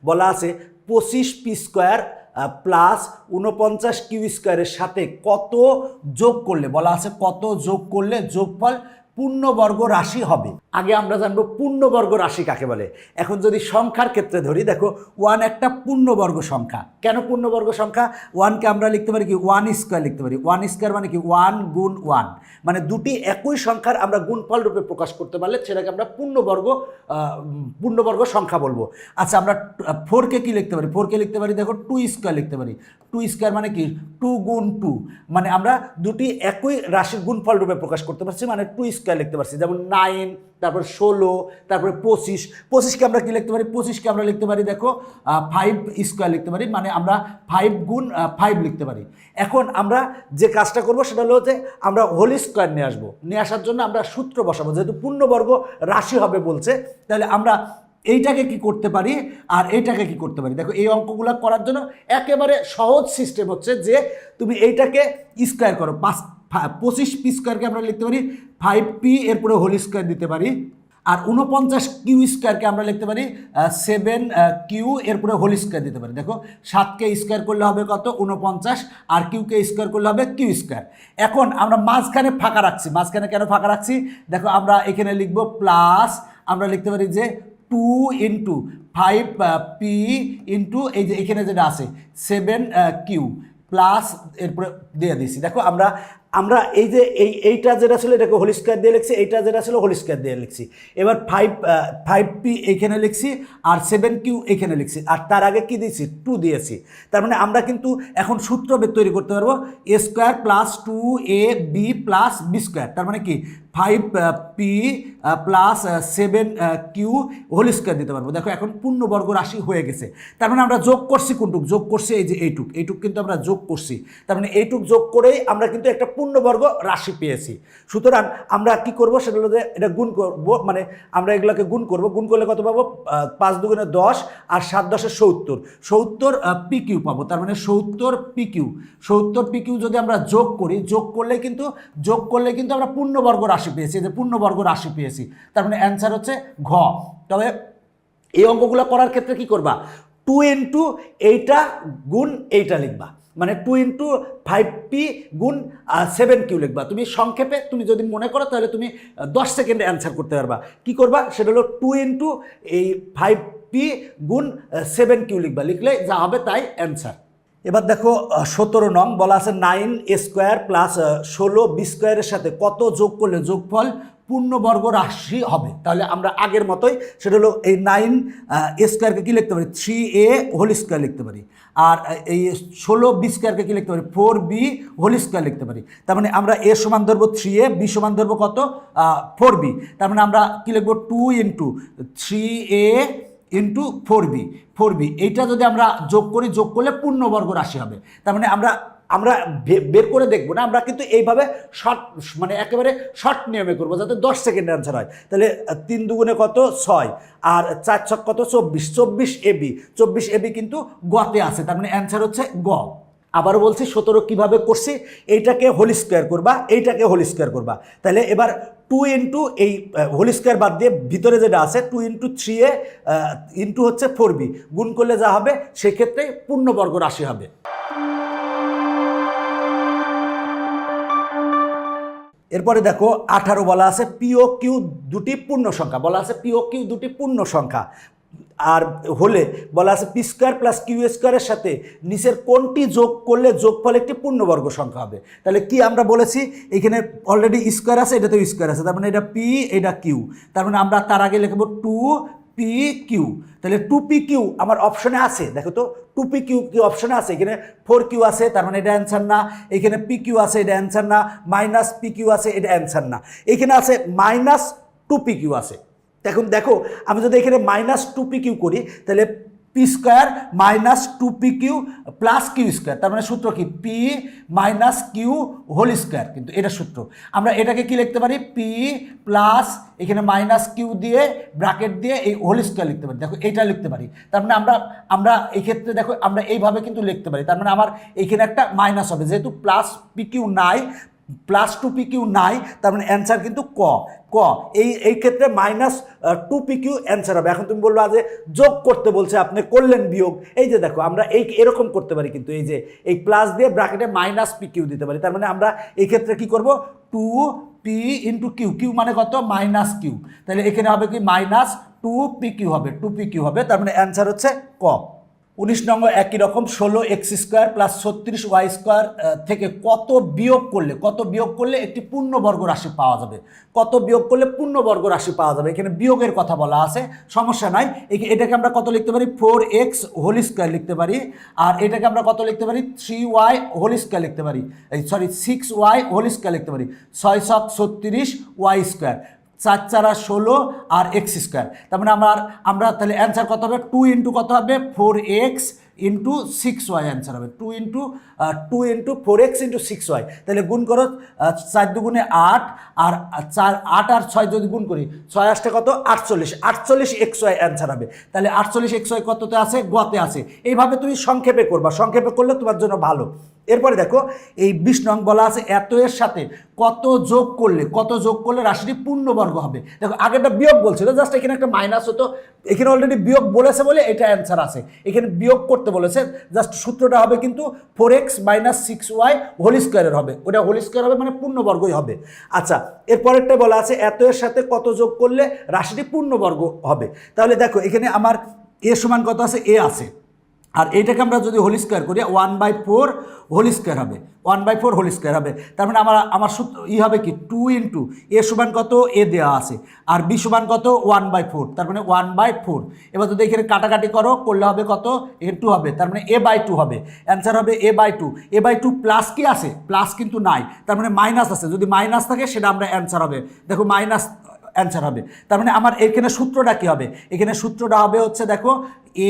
বলা আছে 25 P square plus 49 Q স্কোয়ারের সাথে কত যোগ করলে, বলা আছে কত যোগ করলে যোগফল পূর্ণবর্গ রাশি হবে। আগে আমরা জানবো পূর্ণবর্গ রাশি কাকে বলে। এখন যদি সংখ্যার ক্ষেত্রে ধরি, দেখো 1 একটা পূর্ণবর্গ সংখ্যা। কেন পূর্ণবর্গ সংখ্যা? 1কে আমরা লিখতে পারি কি 1 স্কোয়ার লিখতে পারি। 1 স্কোয়ার মানে কি 1 গুণ 1, মানে দুটি একই সংখ্যার আমরা গুণফল রূপে প্রকাশ করতে পারলে সেটাকে আমরা পূর্ণবর্গ সংখ্যা বলবো। আচ্ছা, আমরা 4কে কি লিখতে পারি? 4কে লিখতে পারি দেখো 2 স্কোয়ার লিখতে পারি। 2 স্কোয়ার মানে কি 2 গুণ 2, মানে আমরা দুটি একই রাশির গুণফল রূপে প্রকাশ করতে পারছি, মানে 2 স্কোয়ার লিখতে পারছি। যেমন 9, তারপর 16, তারপরে 25। 25কে আমরা কি লিখতে পারি? 25কে আমরা লিখতে পারি দেখো 5 স্কোয়ার লিখতে পারি, মানে আমরা 5 গুণ 5 লিখতে পারি। এখন আমরা যে কাজটা করব সেটা হলো যে আমরা হোল স্কোয়ার নিয়ে আসবো। নিয়ে আসার জন্য আমরা সূত্র বসাবো, যেহেতু পূর্ণবর্গ রাশি হবে বলছে, তাহলে আমরা এইটাকে কি করতে পারি আর এইটাকে কি করতে পারি। দেখো এই অঙ্কগুলো করার জন্য একেবারে সহজ সিস্টেম হচ্ছে যে তুমি এইটাকে স্কোয়ার করো। 25 পি স্কোয়ারকে আমরা লিখতে পারি 5p, এরপরে হোল স্কোয়ার দিতে পারি। আর 49 কিউ স্কোয়ারকে আমরা লিখতে পারি 7q, এরপরে হোল স্কোয়ার দিতে পারি। দেখো 7কে স্কোয়ার করলে হবে কত? 49, আর কিউকে স্কোয়ার করলে হবে কিউ স্কোয়ার। এখন আমরা মাঝখানে ফাঁকা রাখছি। মাঝখানে কেন ফাঁকা রাখছি? দেখো আমরা এখানে লিখবো প্লাস, আমরা লিখতে পারি যে 2 ইন্টু 5p ইন্টু এই যে এখানে যেটা আছে 7q প্লাস, এরপরে দিয়ে দিয়েছি। দেখো আমরা এই যে এইটা যেটা ছিল এটাকে হোল স্কোয়ার দিয়ে লিখছি, এইটা যেটা ছিল হোল স্কোয়ার দিয়ে লিখছি। এবার 5p এইখানে লিখছি আর 7q এইখানে লিখছি, আর তার আগে কি দিয়েছি? 2 দিয়েছি। তার মানে আমরা কিন্তু এখন সূত্র তৈরি করতে পারবো a square plus 2ab plus b square. তার মানে কি 5p plus 7q whole square দিতে পারবো। দেখো এখন পূর্ণবর্গ রাশি হয়ে গেছে। তার মানে আমরা যোগ করছি কোনটুক? যোগ করছি এই যে এইটুক কিন্তু আমরা যোগ করছি। তার মানে এইটুক যোগ করেই আমরা কিন্তু একটা পূর্ণবর্গ রাশি পেয়েছি। সুতরাং আমরা কি করব সেটা হলো যে এটা গুণ করব, মানে আমরা এগুলোকে গুণ করব। গুণ করলে কত পাবো? 5 দুগুণে 10 আর 7 10 70 pq পাবো। তার মানে 70 pq যদি আমরা যোগ করি, যোগ করলে কিন্তু আমরা পূর্ণবর্গ রাশি পেয়েছি, যে পূর্ণবর্গ রাশি পেয়েছি। তার মানে অ্যান্সার হচ্ছে ঘ। তবে এই অঙ্কগুলো করার ক্ষেত্রে কি করবা? 2 ইন্টু এইটা গুণ এইটা লিখবা, মানে 2 ইন্টু 5p গুণ 7q লিখবা। তুমি সংক্ষেপে তুমি যদি মনে করো তাহলে তুমি 10 সেকেন্ডে অ্যান্সার করতে পারবা। কি করবা? সেটা হলো 2 ইন্টু এই 5p গুণ 7q লিখবা। লিখলে যা হবে তাই অ্যান্সার। এবার দেখো 17 নং বলা আছে 9 স্কোয়ার প্লাস 16 বি স্কোয়ারের সাথে কত যোগ করলে যোগফল পূর্ণবর্গ রাশি হবে। তাহলে আমরা আগের মতোই, সেটা হলো এই 9 স্কোয়ারকে কী লিখতে পারি? 3a হোল স্কোয়ার লিখতে পারি। আর এই 16 বি স্কোয়ারকে কী লিখতে পারি? 4b হোল স্কোয়ার লিখতে পারি। তার মানে আমরা a সমান ধরবো 3a, b সমান ধরবো কত? 4b। তার মানে আমরা কী লিখবো? 2 ইন্টু 3a ইন্টু 4b। এইটা যদি আমরা যোগ করি, যোগ করলে পূর্ণবর্গ রাশি হবে। তার মানে আমরা বের করে দেখবো না, আমরা কিন্তু এইভাবে মানে একেবারে শর্ট নিয়মে করবো, যাতে 10 সেকেন্ডে অ্যান্সার হয়। তাহলে 3 দুগুণে কত? 6, আর 4 ছক কত? 24ab কিন্তু গতে আছে। তার মানে অ্যান্সার হচ্ছে গ। আবারও বলছি 17 কিভাবে করছি, এইটাকে হোল স্কোয়ার করবা, এইটাকে হোল স্কোয়ার করবা। তাহলে এবার 2 ইন্টু এই হোল স্কোয়ার বাদ দিয়ে ভিতরে যেটা আছে 2 ইন্টু 3a ইন্টু হচ্ছে 4b গুণ করলে যা হবে সেক্ষেত্রে পূর্ণবর্গ রাশি হবে। এরপরে দেখো 18 বলা আছে পিও কিউ দুটি পূর্ণ সংখ্যা। বলা আছে পিও কিউ দুটি পূর্ণ সংখ্যা, আর হলে বলা আছে পি স্কোয়ার প্লাস কিউ স্কোয়ারের সাথে নিচের কোনটি যোগ করলে যোগফল একটি পূর্ণবর্গ সংখ্যা হবে। তাহলে কি আমরা বলেছি, এখানে অলরেডি স্কোয়ার আছে, এটাতেও স্কোয়ার আছে, তার মানে এটা পি, এটা কিউ। তার মানে আমরা তার আগে লিখবো 2pq। তাহলে 2pq আমার অপশনে আছে, দেখো তো 2pq কি অপশনে আছে? এখানে 4q আছে, তার মানে এটা অ্যান্সার না। এখানে pq আছে, এটা অ্যান্সার না। মাইনাস pq আছে, এটা অ্যান্সার না। এখানে আছে মাইনাস 2pq আছে। এখন দেখো আমি যদি এখানে মাইনাস 2pq করি, তাহলে p square minus 2pq plus q square. তার মানে সূত্র কি? P minus q whole square. কিন্তু এটা সূত্র। আমরা এটাকে কি লিখতে পারি? পি প্লাস এখানে মাইনাস কিউ দিয়ে ব্র্যাকেট দিয়ে এই হোল স্কোয়ার লিখতে পারি। দেখো এটা লিখতে পারি। তার মানে আমরা এই ক্ষেত্রে দেখো আমরা এইভাবে কিন্তু লিখতে পারি। তার মানে আমার এখানে একটা মাইনাস হবে, যেহেতু প্লাস পি কিউ নাই, প্লাস 2pq নাই, তার মানে অ্যান্সার কিন্তু ক। ক এই ক্ষেত্রে -2pq অ্যান্সার হবে। এখন তুমি বলবা যে যোগ করতে বলছে, আপনি করলেন বিয়োগ। এই যে দেখো আমরা এরকম করতে পারি, কিন্তু এই যে এই প্লাস দিয়ে ব্র্যাকেটে -pq দিতে পারি। তার মানে আমরা এই ক্ষেত্রে কি করব, 2p ইন্টু কিউ, কিউ মানে কত -q, তাহলে এখানে হবে কি -2pq হবে, 2pq হবে। তার মানে অ্যান্সার হচ্ছে ক। 19 নম্বর একই রকম, 16x² + 36y² থেকে কত বিয়োগ করলে একটি পূর্ণবর্গ রাশি পাওয়া যাবে, কত বিয়োগ করলে পূর্ণবর্গ রাশি পাওয়া যাবে। এখানে বিয়োগের কথা বলা আছে, সমস্যা নাই। এটাকে আমরা কত লিখতে পারি, 4x² লিখতে পারি। আর এটাকে আমরা কত লিখতে পারি, 3y² লিখতে পারি, 6y² লিখতে পারি। 6 × 36 y², 4 × 4 = 16 আর x²। তার মানে আমরা তাহলে অ্যান্সার কত হবে, 2 ইন্টু কত হবে, 4x ইন্টু 6y অ্যান্সার হবে। 2 ইন্টু 4x ইন্টু 6y, তাহলে গুণ করো, 4 দুগুণে 8, আর 8 আর 6 যদি গুণ করি, 6 আসতে কত, 48xy অ্যান্সার হবে। তাহলে 48xy কততে আছে, গতে আছে। এইভাবে তুমি সংক্ষেপে করবা, সংক্ষেপে করলে তোমার জন্য ভালো। এরপরে দেখো এই 20 নং বলা আছে এত এর সাথে কত যোগ করলে রাশিটি পূর্ণবর্গ হবে। দেখো আগেরটা বিয়োগ বলছিল, জাস্ট এখানে একটা মাইনাস হতো, এখানে অলরেডি বিয়োগ বলেছে বলে এটা অ্যান্সার আছে। এখানে বিয়োগ করতে বলেছে, জাস্ট সূত্রটা হবে কিন্তু 4x - 6y² হবে, ওটা হোল² হবে, মানে পূর্ণবর্গই হবে। আচ্ছা, এরপরেরটা বলা আছে এত এর সাথে কত যোগ করলে রাশিটি পূর্ণবর্গ হবে। তাহলে দেখো এখানে আমার এ সমান কত আছে, এ আছে, আর এইটাকে আমরা যদি হোল² করি 1/4 হোল² হবে, 1/4 হোল² হবে। তার মানে আমার সূত্র হবে কি, 2 ইন্টু এ সমান কত, এ দেওয়া আছে, আর বি সমান কত, 1/4, তার মানে 1/4। এবার যদি এখানে কাটাকাটি করলে হবে কত, a2 হবে, তার মানে a/2 হবে। অ্যান্সার হবে a/2। a/2 প্লাস কি আছে, প্লাস কিন্তু নাই, তার মানে মাইনাস আছে, যদি মাইনাস থাকে সেটা আমরা অ্যান্সার হবে। দেখো মাইনাস অ্যান্সার হবে। তার মানে আমার এখানে সূত্রটা কি হবে, এখানে সূত্রটা হবে হচ্ছে দেখো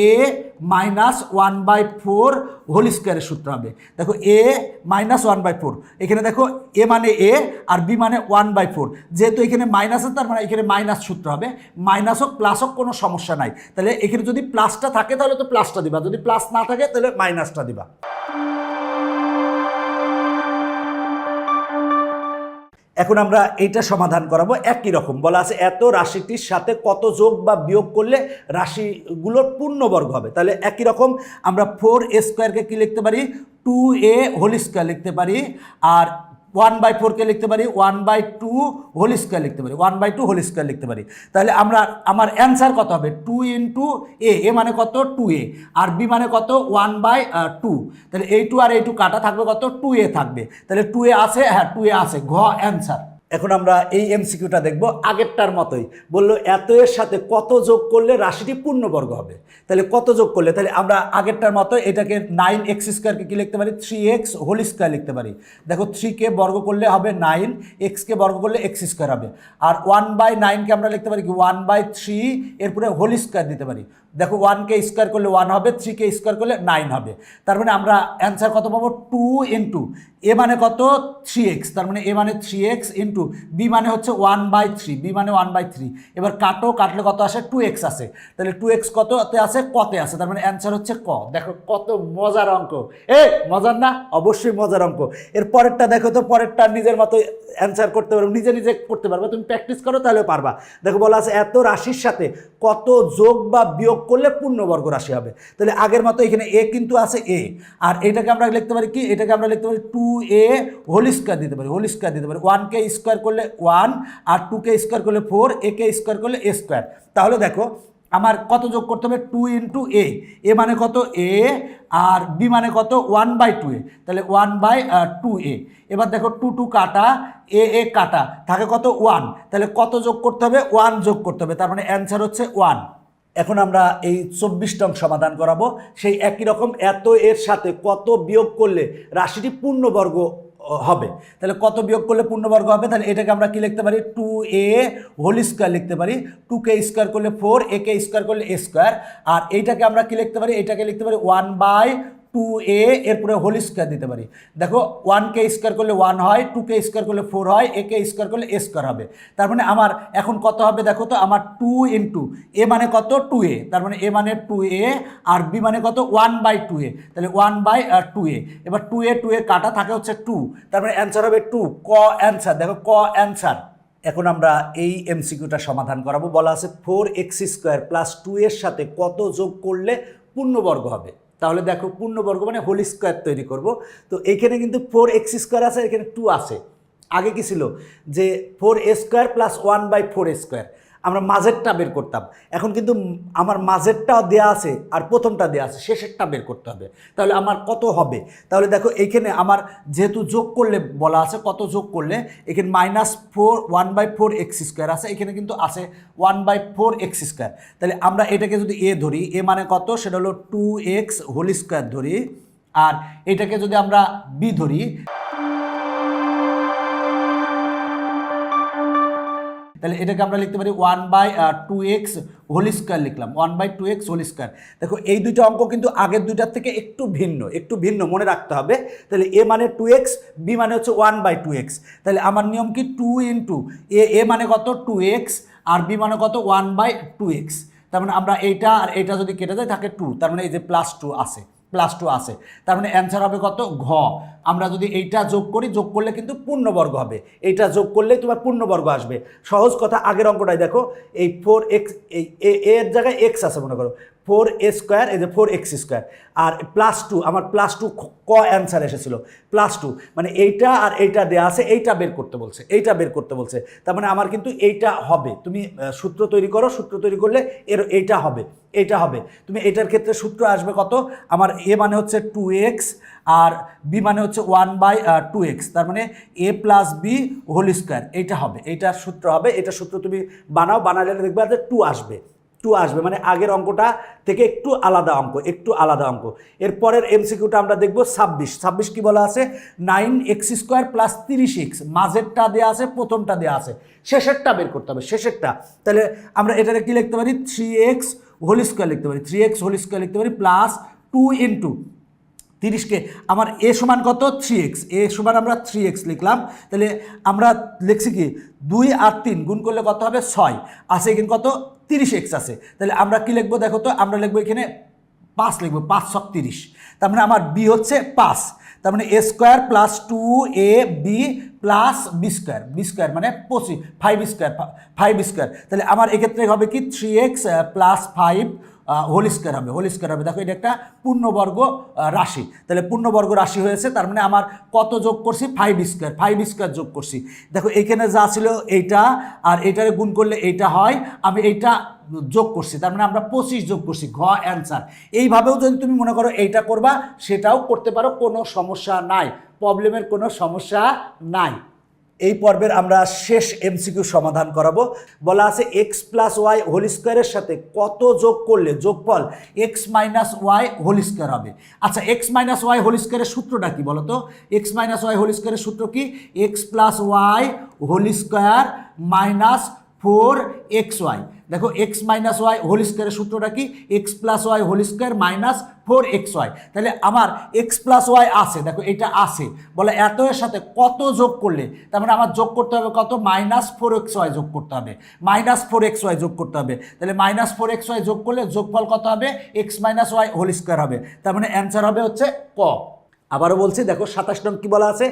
a - 1/4 হোল² সূত্র হবে। দেখো a - 1/4, এখানে দেখো a মানে a আর b মানে 1/4, যেহেতু এখানে মাইনাস আছে তার মানে এখানে মাইনাস সূত্র হবে। মাইনাস হোক প্লাস হোক কোনো সমস্যা নাই। তাহলে এখানে যদি প্লাসটা থাকে তাহলে তো প্লাসটা দিবা, যদি প্লাস না থাকে তাহলে মাইনাসটা দিবা। এখন আমরা এইটা সমাধান করাবো। একই রকম বলা আছে এত রাশিটির সাথে কত যোগ বা বিয়োগ করলে রাশিগুলোর পূর্ণবর্গ হবে। তাহলে একই রকম আমরা 4a² কি লিখতে পারি, 2a হোল² লিখতে পারি, আর 1/4 কে লিখতে পারি 1/2 হোল² লিখতে পারি, 1/2 হোল² লিখতে পারি। তাহলে আমার অ্যান্সার কত হবে, 2 ইন্টু এ মানে কত, 2a, আর বি মানে কত, 1/2। তাহলে এই 2 আর এই 2 কাটা, থাকবে কত, 2a থাকবে। তাহলে 2a আছে, হ্যাঁ 2a আছে, ঘ অ্যান্সার। এখন আমরা এই এমসিকিউটা দেখব, আগেরটার মতোই বললো এত এর সাথে কত যোগ করলে রাশিটি পূর্ণবর্গ হবে। তাহলে কত যোগ করলে, তাহলে আমরা আগেরটার মতো এটাকে 9x² কে কি লিখতে পারি, 3x হোল² লিখতে পারি। দেখো 3 কে বর্গ করলে হবে 9, x কে বর্গ করলে x² হবে, আর 1/9 কে আমরা লিখতে পারি কি 1/3, এরপরে হোল² দিতে পারি। দেখো 1 কে স্কোয়ার করলে 1 হবে, 3 কে স্কোয়ার করলে 9 হবে। তার মানে আমরা অ্যান্সার কত পাবো, 2 ইন্টু এ মানে কত, 3x, তার মানে এ মানে 3x ইন্টু বি মানে হচ্ছে 1/3, বি মানে 1/3। এবার কাটলে কত আসে, 2x আসে। তাহলে 2x কততে আছে, কতে আছে, তার মানে অ্যান্সার হচ্ছে ক। দেখো কত মজার অঙ্ক, মজার না, অবশ্যই মজার অঙ্ক। এর পরেরটা দেখো তো, পরেরটা নিজের মতো অ্যান্সার করতে পারবে, নিজে করতে পারবে, তুমি প্র্যাকটিস করো তাহলে পারবা। দেখো বলা আছে এত রাশির সাথে কত যোগ বা বিয়োগ করলে পূর্ণবর্গ রাশি হবে। তাহলে আগের মতো এখানে এ কিন্তু আছে, এ, আর এটাকে আমরা লিখতে পারি কি, এটাকে আমরা লিখতে পারি 2a হোল² দিতে পারি, হোল² দিতে পারি। 1 কে স্কোয়ার করলে 1, আর 2 কে স্কোয়ার করলে 4, এ কে স্কোয়ার করলে a²। তাহলে দেখো আমার কত যোগ করতে হবে, 2 ইন্টু এ মানে কত, এ, আর বি মানে কত, 1/2a, তাহলে 1/2a। এবার দেখো 2 কাটা, এ কাটা, থাকে কত, 1, তাহলে কত যোগ করতে হবে, 1 যোগ করতে হবে, তার মানে অ্যান্সার হচ্ছে 1। এখন আমরা এই 24 নং সমাধান করাবো। সেই একই রকম এত এর সাথে কত বিয়োগ করলে রাশিটি পূর্ণবর্গ হবে। তাহলে কত বিয়োগ করলে পূর্ণবর্গ হবে, তাহলে এটাকে আমরা কি লিখতে পারি, 2a হোল² লিখতে পারি। 2 কে স্কোয়ার করলে 4, এ কে স্কোয়ার করলে a², আর এইটাকে আমরা কি লিখতে পারি, এটাকে লিখতে পারি 1/2 2a এরপরে হোল স্কোয়ার দিতে পারি। দেখো 1কে স্কোয়ার করলে 1 হয়, 2কে স্কোয়ার করলে 4 হয়, একে স্কোয়ার করলে a স্কোয়ার হবে। তার মানে আমার এখন কত হবে দেখো তো, আমার 2 ইন্টু a মানে কত 2a, তার মানে a মানে 2a আর b মানে কত 1/2a, তাহলে 1/2a। এবার 2a কাটা থাকে হচ্ছে 2, তার মানে অ্যান্সার হবে 2। ক অ্যান্সার, দেখো ক অ্যান্সার। এখন আমরা এই এমসিকিউটা সমাধান করাবো। বলা আছে 4x² + 2 এর সাথে কত যোগ করলে পূর্ণবর্গ হবে। তাহলে দেখো পূর্ণবর্গ মানে হোল স্কোয়ার তৈরি করব। তো এইখানে কিন্তু 4x² আছে, এখানে 2 আছে। আগে কি ছিল যে 4a² + 1/4a², আমরা মাঝেরটা বের করতাম। এখন কিন্তু আমার মাঝেরটাও দেওয়া আছে আর প্রথমটা দেওয়া আছে, শেষেরটা বের করতে হবে। তাহলে আমার কত হবে? তাহলে দেখো এইখানে আমার যেহেতু যোগ করলে বলা আছে কত যোগ করলে, এখানে -4 1/4x² আছে, এখানে কিন্তু আছে 1/4x²। তাহলে আমরা এটাকে যদি a ধরি, a মানে কত সেটা হলো 2x² ধরি, আর এটাকে যদি আমরা b ধরি, তাহলে এটাকে আমরা লিখতে পারি 1/2x² লিখলাম, 1/2x²। দেখো এই দুইটা অঙ্ক কিন্তু আগের দুইটার থেকে একটু ভিন্ন মনে রাখতে হবে। তাহলে a মানে 2x, b মানে হচ্ছে 1/2x। তাহলে আমার নিয়ম কি 2 ইন্টু a মানে কত 2x আর b মানে কত 1/2x। তার মানে আমরা এইটা আর এইটা যদি কেটে যায় থাকে 2, তার মানে এই যে +2 আছে, +2 আছে। তার মানে অ্যান্সার হবে কত ঘ। আমরা যদি এইটা যোগ করি, যোগ করলে কিন্তু পূর্ণবর্গ হবে, এইটা যোগ করলেই তোমার পূর্ণবর্গ আসবে। সহজ কথা, আগের অঙ্কটাই দেখো, এই 4x এই এর জায়গায় x আছে মনে করো, 4a², এই যে 4x² আর +2, আমার +2 ক অ্যান্সার এসেছিল +2, মানে এইটা আর এইটা দেওয়া আছে, এইটা বের করতে বলছে, এইটা বের করতে বলছে। তার মানে আমার কিন্তু এইটা হবে। তুমি সূত্র তৈরি করো, সূত্র তৈরি করলে এইটা হবে, এইটা হবে। তুমি এটার ক্ষেত্রে সূত্র আসবে কত, আমার a মানে হচ্ছে 2x আর b মানে হচ্ছে 1/2x, তার মানে a + b হোল স্কোয়ার, এইটা হবে, এইটার সূত্র হবে। এটা সূত্র তুমি বানালে দেখবে যে 2 আসবে, 2 আসবে, মানে আগের অঙ্কটা থেকে একটু আলাদা অঙ্ক। এরপরের এমসিকিউটা আমরা দেখব 26 কি বলা আছে, 9x² + 30x, মাঝেরটা দেওয়া আছে, প্রথমটা দেওয়া আছে, শেষেরটা বের করতে হবে, শেষেরটা। তাহলে আমরা এটাকে কি লিখতে পারি, 3x² লিখতে পারি, 3x² লিখতে পারি +2 ইন্টু 30কে আমার a সমান কত 3x, a সমান আমরা 3x লিখলাম। তাহলে আমরা লিখছি কি 2 আর 3 গুণ করলে কত হবে 6, আছে এখানে কত 30x আছে। তাহলে আমরা কি লিখবো দেখো তো, আমরা লিখবো এখানে 5 লিখবো, 5 × 30। তার মানে আমার b হচ্ছে 5, তার মানে a² + 2ab + b² মানে 25, 5²। তাহলে আমার এক্ষেত্রে হবে কি 3x + 5 হোল স্কোয়ার হবে, দেখো এটা একটা পূর্ণবর্গ রাশি। তাহলে পূর্ণবর্গ রাশি হয়েছে, তার মানে আমার কত যোগ করছি 5² যোগ করছি। দেখো এইখানে যা ছিল এইটা আর এইটারে গুণ করলে এইটা হয়, আমি এইটা যোগ করছি, তার মানে আমরা 25 যোগ করছি, ঘ অ্যান্সার। এইভাবেও যদি তুমি মনে করো এইটা করবা, সেটাও করতে পারো, কোনো সমস্যা নাই, প্রবলেমের কোনো সমস্যা নাই। এই পর্বের আমরা শেষ এমসিকিউ সমাধান করাবো। বলা আছে x + y হোল স্কোয়ারের সাথে কত যোগ করলে যোগফল x - y হোল স্কোয়ার হবে। আচ্ছা, x - y হোল স্কোয়ারের সূত্রটা কি বলো তো? x - y হোল স্কোয়ারের সূত্র কি? x + y whole square -4xy। দেখো x - y হোল স্কোয়ারের সূত্রটা কি? x + y whole square -4xy। তাহলে আমার x + y আছে, দেখো এটা আছে, বলে এত এর সাথে কত যোগ করলে, তার মানে আমার যোগ করতে হবে কত, -4xy যোগ করতে হবে, -4xy যোগ করতে হবে। তাহলে -4xy যোগ করলে যোগফল কত হবে, x - y হোল স্কোয়ার হবে। তার মানে অ্যান্সার হবে হচ্ছে ক। আবারও বলছি, দেখো 27 নং কি বলা আছে,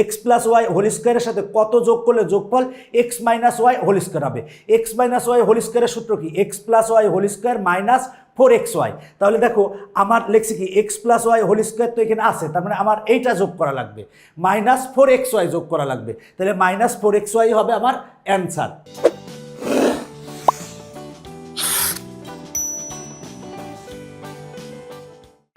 x + y হোল স্কোয়ারের সাথে কত যোগ করলে যোগফল x - y হোল স্কোয়ার হবে। x - y হোল স্কোয়ারের সূত্র কি? x + y whole square -4xy। তাহলে দেখো আমার লেখছি কি, x + y হোল স্কোয়ার তো এখানে আছে, তার মানে আমার এইটা যোগ করা লাগবে, -4xy যোগ করা লাগবে। তাহলে -4xy হবে আমার অ্যান্সার।